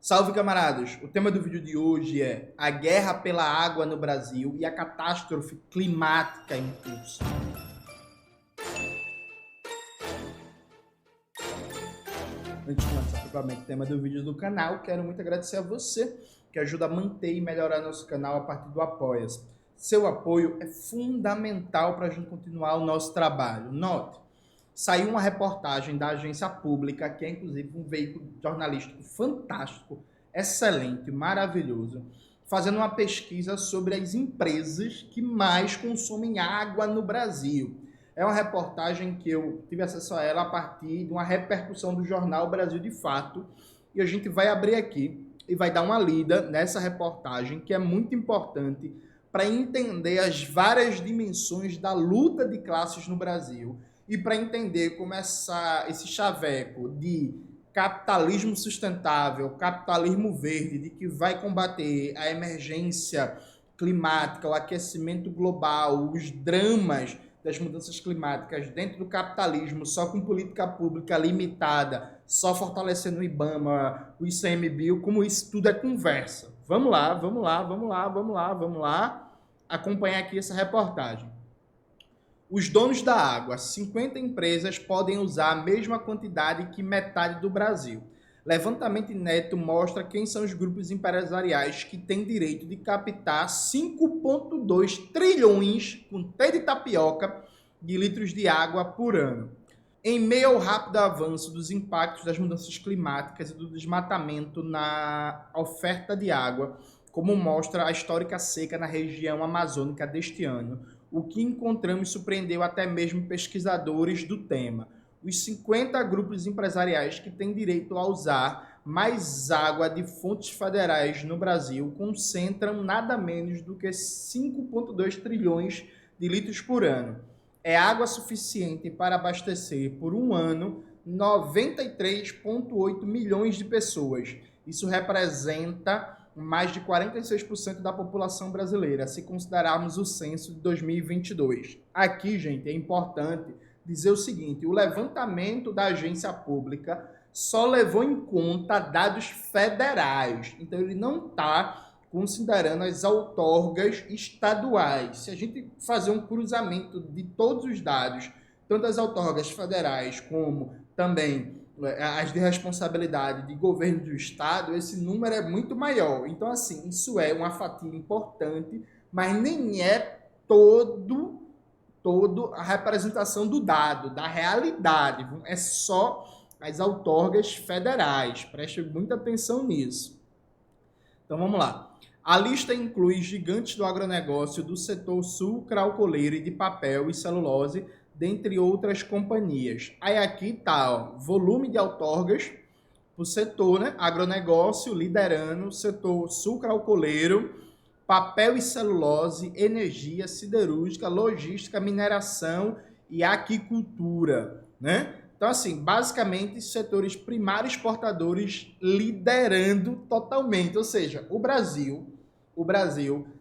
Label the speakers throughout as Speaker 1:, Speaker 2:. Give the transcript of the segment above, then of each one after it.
Speaker 1: Salve, camaradas! O tema do vídeo de hoje é a guerra pela água no Brasil e a catástrofe climática em curso. Antes de começar propriamente o tema do vídeo do canal, quero muito agradecer a você que ajuda a manter e melhorar nosso canal a partir do Apoia-se. Seu apoio é fundamental para a gente continuar o nosso trabalho. Note, saiu uma reportagem da agência pública, que é inclusive um veículo jornalístico fantástico, excelente, maravilhoso, fazendo uma pesquisa sobre as empresas que mais consomem água no Brasil. É uma reportagem que eu tive acesso a ela a partir de uma repercussão do jornal Brasil de Fato, e a gente vai abrir aqui e vai dar uma lida nessa reportagem, que é muito importante para entender as várias dimensões da luta de classes no Brasil e para entender como esse chaveco de capitalismo sustentável, capitalismo verde, de que vai combater a emergência climática, o aquecimento global, os dramas das mudanças climáticas dentro do capitalismo, só com política pública limitada, só fortalecendo o IBAMA, o ICMBio, como isso tudo é conversa. Vamos lá acompanhar aqui essa reportagem. Os donos da água, 50 empresas podem usar a mesma quantidade que metade do Brasil. Levantamento inédito mostra quem são os grupos empresariais que têm direito de captar 5,2 trilhões, com T de tapioca, de litros de água por ano. Em meio ao rápido avanço dos impactos das mudanças climáticas e do desmatamento na oferta de água, como mostra a histórica seca na região amazônica deste ano, o que encontramos surpreendeu até mesmo pesquisadores do tema. Os 50 grupos empresariais que têm direito a usar mais água de fontes federais no Brasil concentram nada menos do que 5,2 trilhões de litros por ano. É água suficiente para abastecer por um ano 93,8 milhões de pessoas. Isso representa mais de 46% da população brasileira, se considerarmos o censo de 2022. Aqui, gente, é importante dizer o seguinte: o levantamento da agência pública só levou em conta dados federais, então ele não está considerando as outorgas estaduais. Se a gente fazer um cruzamento de todos os dados, tanto as outorgas federais como também as de responsabilidade de governo do estado, esse número é muito maior. Então, assim, isso é uma fatia importante, mas nem é todo a representação do dado, da realidade. É só as outorgas federais. Preste muita atenção nisso. Então, vamos lá. A lista inclui gigantes do agronegócio, do setor sucroalcooleiro e de papel e celulose, dentre outras companhias. Aí aqui está, ó, volume de outorgas, o setor, né, agronegócio liderando, setor sucroalcooleiro, papel e celulose, energia, siderúrgica, logística, mineração e aquicultura, né? Então, assim, basicamente, setores primários exportadores liderando totalmente, ou seja, o Brasil,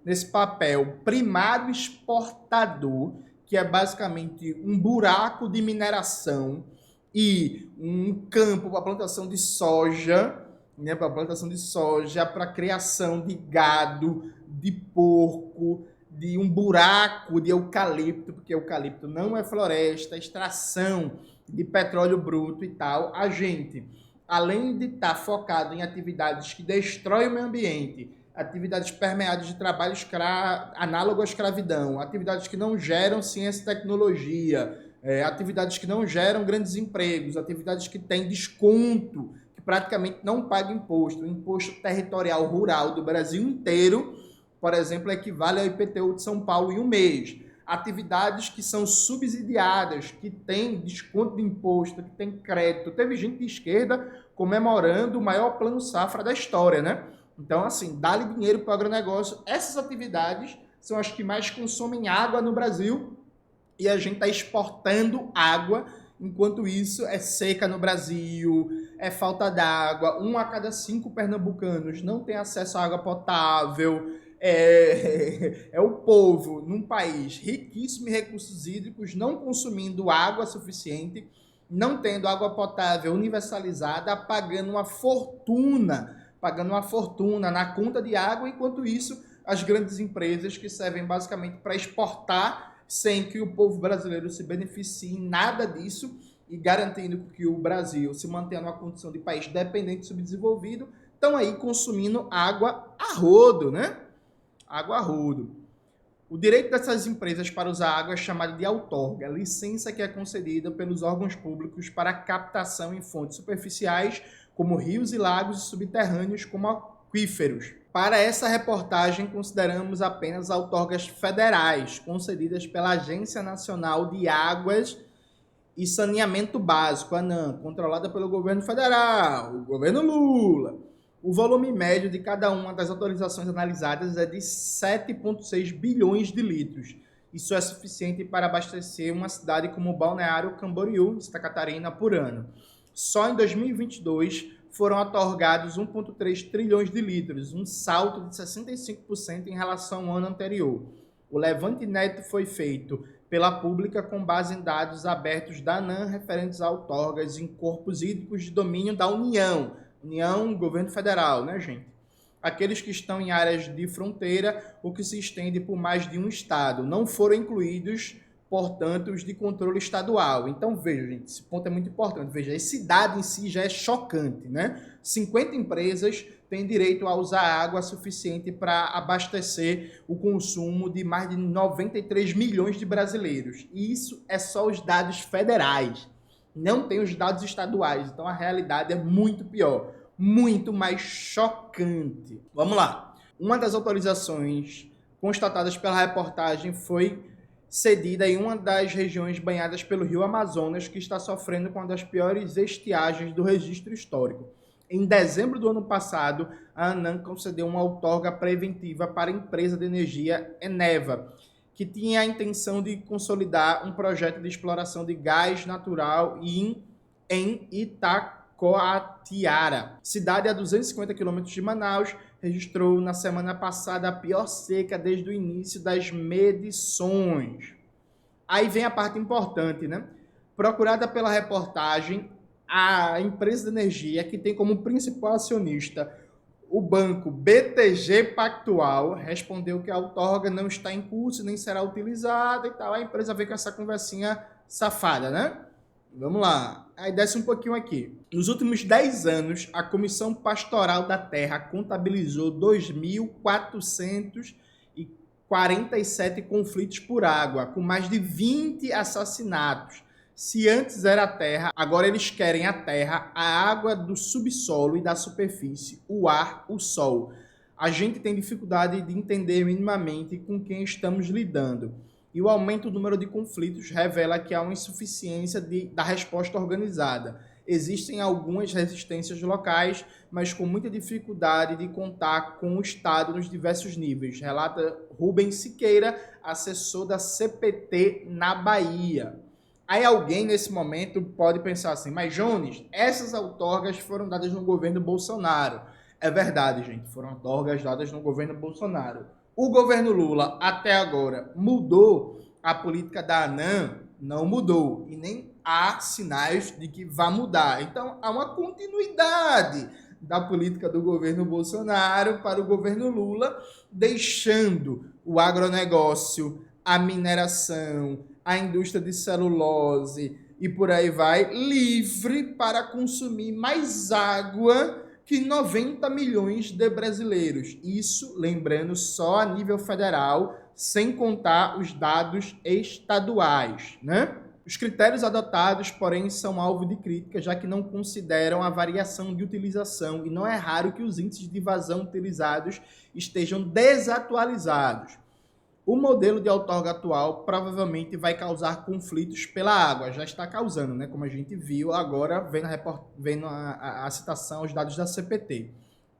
Speaker 1: nesse papel primário exportador, que é basicamente um buraco de mineração e um campo para plantação de soja, né, para plantação de soja, para criação de gado, de porco, de um buraco de eucalipto, porque eucalipto não é floresta, extração de petróleo bruto e tal. A gente, além de estar focado em atividades que destroem o meio ambiente, atividades permeadas de trabalho análogo à escravidão, atividades que não geram ciência e tecnologia, atividades que não geram grandes empregos, atividades que têm desconto, que praticamente não pagam imposto. O imposto territorial rural do Brasil inteiro, por exemplo, equivale ao IPTU de São Paulo em um mês. Atividades que são subsidiadas, que têm desconto de imposto, que têm crédito. Teve gente de esquerda comemorando o maior plano safra da história, né? Então, assim, dá-lhe dinheiro para o agronegócio. Essas atividades são as que mais consomem água no Brasil e a gente está exportando água. Enquanto isso, é seca no Brasil, é falta d'água. 1 a cada 5 pernambucanos não tem acesso à água potável. É o povo num país riquíssimo em recursos hídricos, não consumindo água suficiente, não tendo água potável universalizada, pagando uma fortuna pagando uma fortuna na conta de água, enquanto isso, as grandes empresas que servem basicamente para exportar, sem que o povo brasileiro se beneficie em nada disso, e garantindo que o Brasil se mantenha numa condição de país dependente e subdesenvolvido, estão aí consumindo água a rodo, né? Água a rodo. O direito dessas empresas para usar água é chamado de outorga, licença que é concedida pelos órgãos públicos para captação em fontes superficiais, como rios e lagos, e subterrâneos, como aquíferos. Para essa reportagem, consideramos apenas outorgas federais, concedidas pela Agência Nacional de Águas e Saneamento Básico, ANAM, controlada pelo governo federal, o governo Lula. O volume médio de cada uma das autorizações analisadas é de 7,6 bilhões de litros. Isso é suficiente para abastecer uma cidade como Balneário Camboriú, Santa Catarina, por ano. Só em 2022 foram otorgados 1,3 trilhões de litros, um salto de 65% em relação ao ano anterior. O levante neto foi feito pela Pública com base em dados abertos da ANAM referentes a outorgas em corpos hídricos de domínio da União, governo federal, né, gente? Aqueles que estão em áreas de fronteira ou que se estende por mais de um estado. Não foram incluídos, portanto, os de controle estadual. Então, veja, gente, esse ponto é muito importante. Veja, esse dado em si já é chocante, né? 50 empresas têm direito a usar água suficiente para abastecer o consumo de mais de 93 milhões de brasileiros. E isso é só os dados federais. Não tem os dados estaduais, então a realidade é muito pior, muito mais chocante. Vamos lá. Uma das autorizações constatadas pela reportagem foi cedida em uma das regiões banhadas pelo rio Amazonas, que está sofrendo com uma das piores estiagens do registro histórico. Em dezembro do ano passado, a ANAM concedeu uma outorga preventiva para a empresa de energia Eneva, que tinha a intenção de consolidar um projeto de exploração de gás natural em Itacoatiara. Cidade a 250 quilômetros de Manaus, registrou na semana passada a pior seca desde o início das medições. Aí vem a parte importante, né? Procurada pela reportagem, a empresa de energia, que tem como principal acionista o banco BTG Pactual, respondeu que a outorga não está em curso, nem será utilizada e tal. A empresa veio com essa conversinha safada, né? Vamos lá. Aí desce um pouquinho aqui. Nos últimos 10 anos, a Comissão Pastoral da Terra contabilizou 2.447 conflitos por água, com mais de 20 assassinatos. Se antes era a terra, agora eles querem a terra, a água do subsolo e da superfície, o ar, o sol. A gente tem dificuldade de entender minimamente com quem estamos lidando. E o aumento do número de conflitos revela que há uma insuficiência da resposta organizada. Existem algumas resistências locais, mas com muita dificuldade de contar com o Estado nos diversos níveis, relata Rubens Siqueira, assessor da CPT na Bahia. Aí alguém nesse momento pode pensar assim, mas Jones, essas outorgas foram dadas no governo Bolsonaro. É verdade, gente, foram outorgas dadas no governo Bolsonaro. O governo Lula, até agora, mudou a política da ANAM? Não mudou. E nem há sinais de que vá mudar. Então, há uma continuidade da política do governo Bolsonaro para o governo Lula, deixando o agronegócio, a mineração, a indústria de celulose e por aí vai, livre para consumir mais água que 90 milhões de brasileiros. Isso, lembrando, só a nível federal, sem contar os dados estaduais, né? Os critérios adotados, porém, são alvo de crítica, já que não consideram a variação de utilização e não é raro que os índices de vazão utilizados estejam desatualizados. O modelo de outorga atual provavelmente vai causar conflitos pela água, já está causando, né? Como a gente viu agora, vendo a citação, os dados da CPT.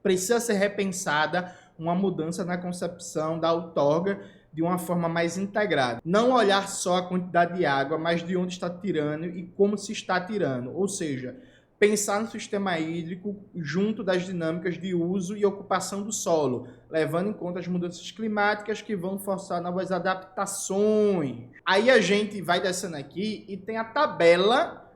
Speaker 1: Precisa ser repensada uma mudança na concepção da outorga de uma forma mais integrada. Não olhar só a quantidade de água, mas de onde está tirando e como se está tirando. Ou seja, pensar no sistema hídrico junto das dinâmicas de uso e ocupação do solo, levando em conta as mudanças climáticas que vão forçar novas adaptações. Aí a gente vai descendo aqui e tem a tabela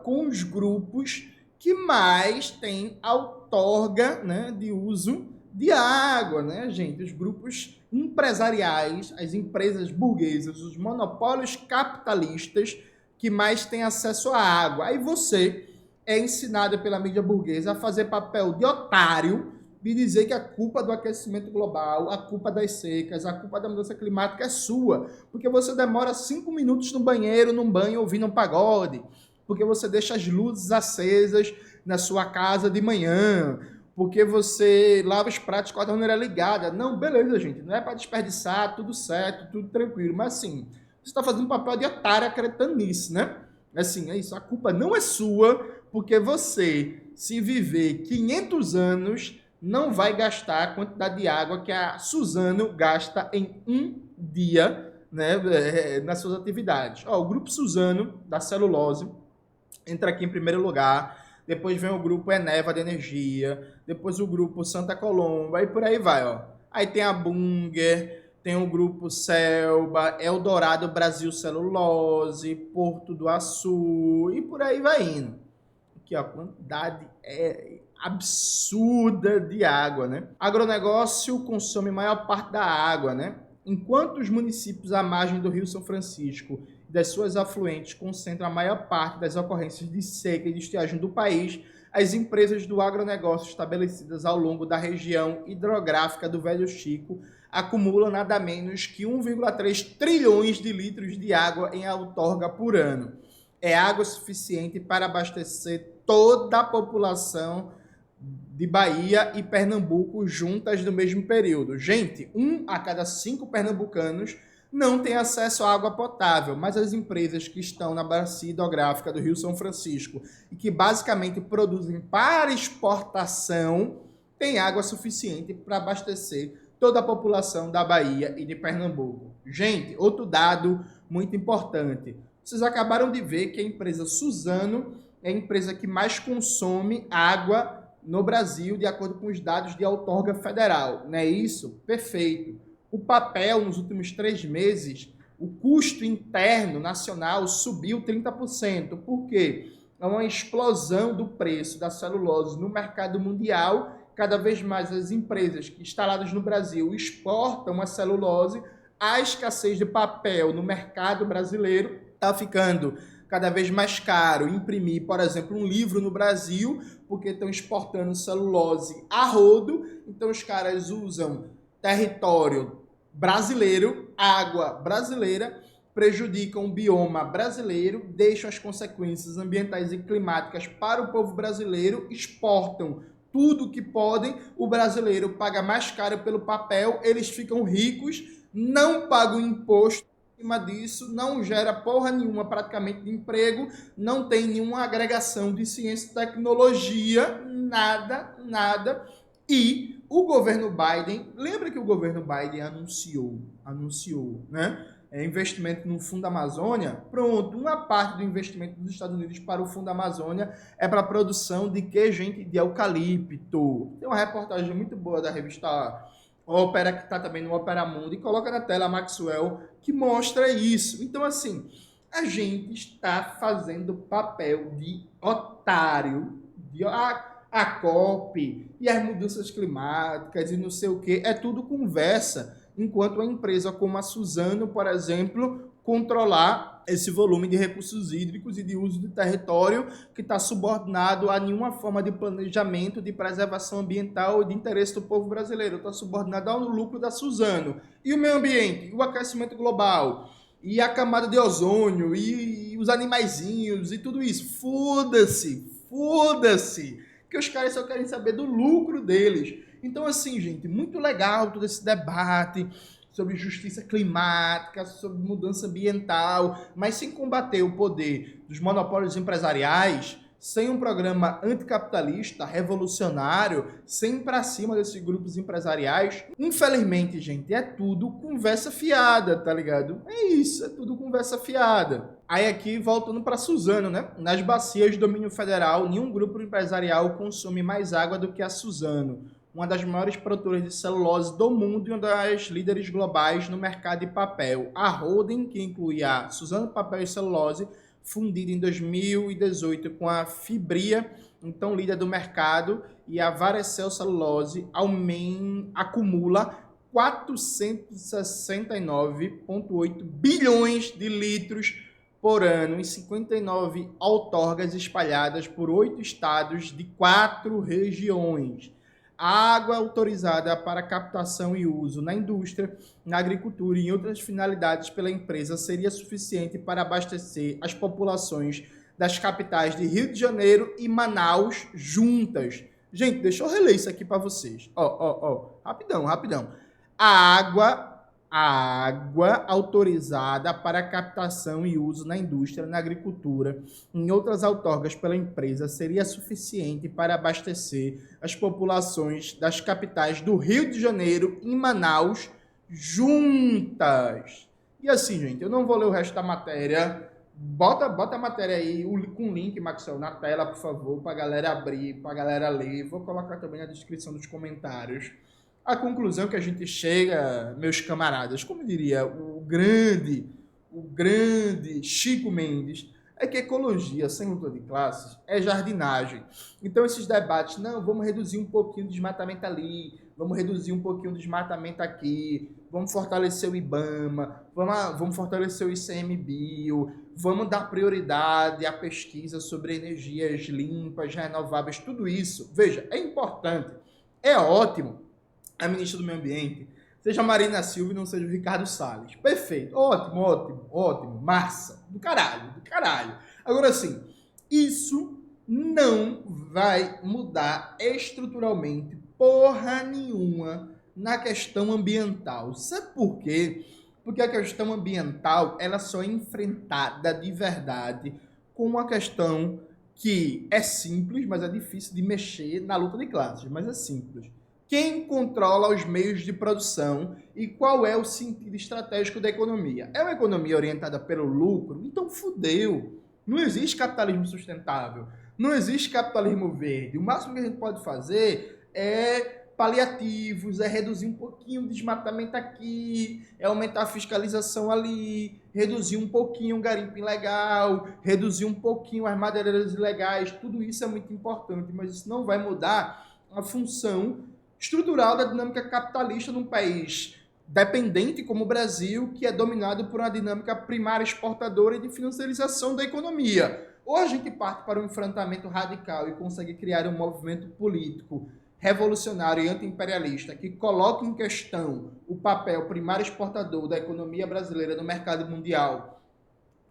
Speaker 1: com os grupos que mais tem outorga, né, de uso de água, né, gente? Os grupos empresariais, as empresas burguesas, os monopólios capitalistas que mais têm acesso à água. Aí você é ensinado pela mídia burguesa a fazer papel de otário, de dizer que a culpa do aquecimento global, a culpa das secas, a culpa da mudança climática é sua, porque você demora 5 minutos no banheiro, num banho, ouvindo um pagode, porque você deixa as luzes acesas na sua casa de manhã, porque você lava os pratos com a torneira ligada. Não, beleza, gente, não é para desperdiçar, tudo certo, tudo tranquilo, mas assim, você está fazendo um papel de otário acreditando nisso, né? Assim, é isso, a culpa não é sua, porque você, se viver 500 anos, não vai gastar a quantidade de água que a Suzano gasta em um dia, né, nas suas atividades. Ó, o Grupo Suzano, da celulose, entra aqui em primeiro lugar, depois vem o Grupo Eneva de Energia, depois o Grupo Santa Colomba, e por aí vai, ó. Aí tem a Bunger, tem o Grupo Selba, Eldorado Brasil Celulose, Porto do Açu, e por aí vai indo. Aqui, ó, a quantidade é absurda de água, né? Agronegócio consome maior parte da água, né? Enquanto os municípios à margem do Rio São Francisco e das suas afluentes concentram a maior parte das ocorrências de seca e de estiagem do país, as empresas do agronegócio estabelecidas ao longo da região hidrográfica do Velho Chico acumulam nada menos que 1,3 trilhões de litros de água em outorga por ano. É água suficiente para abastecer toda a população de Bahia e Pernambuco juntas no mesmo período. Gente, 1 a cada 5 pernambucanos não tem acesso à água potável, mas as empresas que estão na bacia hidrográfica do Rio São Francisco e que basicamente produzem para exportação têm água suficiente para abastecer toda a população da Bahia e de Pernambuco. Gente, outro dado muito importante. Vocês acabaram de ver que a empresa Suzano é a empresa que mais consome água no Brasil, de acordo com os dados de outorga federal. Não é isso? Perfeito. O papel, nos últimos 3 meses, o custo interno nacional subiu 30%. Por quê? É uma explosão do preço da celulose no mercado mundial. Cada vez mais as empresas que instaladas no Brasil exportam a celulose. A escassez de papel no mercado brasileiro está ficando cada vez mais caro imprimir, por exemplo, um livro no Brasil, porque estão exportando celulose a rodo, então os caras usam território brasileiro, água brasileira, prejudicam o bioma brasileiro, deixam as consequências ambientais e climáticas para o povo brasileiro, exportam tudo que podem, o brasileiro paga mais caro pelo papel, eles ficam ricos, não pagam imposto cima disso, não gera porra nenhuma praticamente de emprego, não tem nenhuma agregação de ciência e tecnologia, nada. E o governo Biden, lembra que o governo Biden anunciou, né? Investimento no Fundo Amazônia? Pronto, uma parte do investimento dos Estados Unidos para o Fundo Amazônia é para a produção de quê, gente? De eucalipto. Tem uma reportagem muito boa da revista Ópera, que está também no Opera Mundi, e coloca na tela a Maxwell, que mostra isso. Então, assim, a gente está fazendo papel de otário, de a COP e as mudanças climáticas e não sei o que, é tudo conversa, enquanto a empresa como a Suzano, por exemplo, controlar esse volume de recursos hídricos e de uso do território que está subordinado a nenhuma forma de planejamento, de preservação ambiental e de interesse do povo brasileiro. Está subordinado ao lucro da Suzano. E o meio ambiente, e o aquecimento global, e a camada de ozônio, e os animaizinhos, e tudo isso. Foda-se! Que os caras só querem saber do lucro deles. Então, assim, gente, muito legal todo esse debate sobre justiça climática, sobre mudança ambiental, mas sem combater o poder dos monopólios empresariais, sem um programa anticapitalista, revolucionário, sem ir para cima desses grupos empresariais, infelizmente, gente, é tudo conversa fiada, tá ligado? É isso, é tudo conversa fiada. Aí aqui, voltando para Suzano, né? Nas bacias de domínio federal, nenhum grupo empresarial consome mais água do que a Suzano, uma das maiores produtoras de celulose do mundo e uma das líderes globais no mercado de papel. A holding, que inclui a Suzano Papel e Celulose, fundida em 2018 com a Fibria então líder do mercado, e a Varecel Celulose acumula 469,8 bilhões de litros por ano em 59 outorgas espalhadas por 8 estados de 4 regiões. A água autorizada para captação e uso na indústria, na agricultura e em outras finalidades pela empresa seria suficiente para abastecer as populações das capitais de Rio de Janeiro e Manaus juntas. Gente, deixa eu reler isso aqui para vocês. Rapidão. A água autorizada para captação e uso na indústria, na agricultura, em outras outorgas pela empresa, seria suficiente para abastecer as populações das capitais do Rio de Janeiro e Manaus juntas. E assim, gente, eu não vou ler o resto da matéria. Bota a matéria aí, com o link, Maxwell, na tela, por favor, para a galera abrir, para a galera ler. Vou colocar também na descrição dos comentários. A conclusão que a gente chega, meus camaradas, como diria o grande Chico Mendes, é que ecologia sem luta de classes é jardinagem. Então esses debates, não, vamos reduzir um pouquinho o desmatamento ali, vamos reduzir um pouquinho o desmatamento aqui, vamos fortalecer o IBAMA, vamos fortalecer o ICMBio, vamos dar prioridade à pesquisa sobre energias limpas, renováveis, tudo isso. Veja, é importante, é ótimo a ministra do Meio Ambiente seja a Marina Silva e não seja o Ricardo Salles. Perfeito, ótimo, massa, do caralho. Agora sim, isso não vai mudar estruturalmente porra nenhuma na questão ambiental. Sabe por quê? Porque a questão ambiental ela só é enfrentada de verdade com uma questão que é simples, mas é difícil de mexer na luta de classes, mas é simples. Quem controla os meios de produção e qual é o sentido estratégico da economia? É uma economia orientada pelo lucro? Então fudeu. Não existe capitalismo sustentável. Não existe capitalismo verde. O máximo que a gente pode fazer é paliativos, é reduzir um pouquinho o desmatamento aqui, é aumentar a fiscalização ali, reduzir um pouquinho o garimpo ilegal, reduzir um pouquinho as madeireiras ilegais. Tudo isso é muito importante, mas isso não vai mudar a função estrutural da dinâmica capitalista num país dependente como o Brasil, que é dominado por uma dinâmica primária exportadora e de financiarização da economia. Ou a gente parte para um enfrentamento radical e consegue criar um movimento político revolucionário e anti-imperialista que coloque em questão o papel primário exportador da economia brasileira no mercado mundial,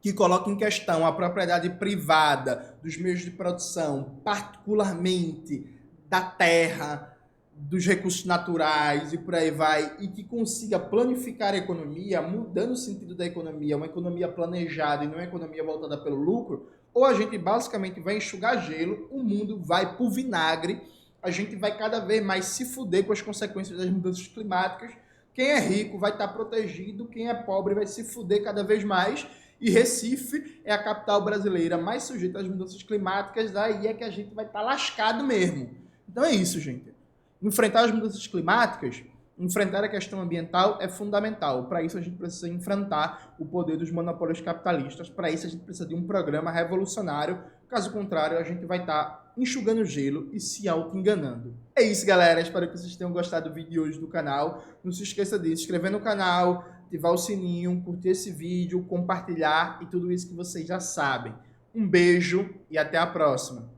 Speaker 1: que coloque em questão a propriedade privada dos meios de produção, particularmente da terra, dos recursos naturais e por aí vai, e que consiga planificar a economia, mudando o sentido da economia, uma economia planejada e não uma economia voltada pelo lucro, ou a gente basicamente vai enxugar gelo, o mundo vai pro vinagre, a gente vai cada vez mais se fuder com as consequências das mudanças climáticas, quem é rico vai estar protegido, quem é pobre vai se fuder cada vez mais, e Recife é a capital brasileira mais sujeita às mudanças climáticas, daí é que a gente vai estar lascado mesmo. Então é isso, gente. Enfrentar as mudanças climáticas, enfrentar a questão ambiental é fundamental. Para isso, a gente precisa enfrentar o poder dos monopólios capitalistas. Para isso, a gente precisa de um programa revolucionário. Caso contrário, a gente vai estar enxugando gelo e se auto-enganando. É isso, galera. Espero que vocês tenham gostado do vídeo de hoje do canal. Não se esqueça de se inscrever no canal, ativar o sininho, curtir esse vídeo, compartilhar e tudo isso que vocês já sabem. Um beijo e até a próxima.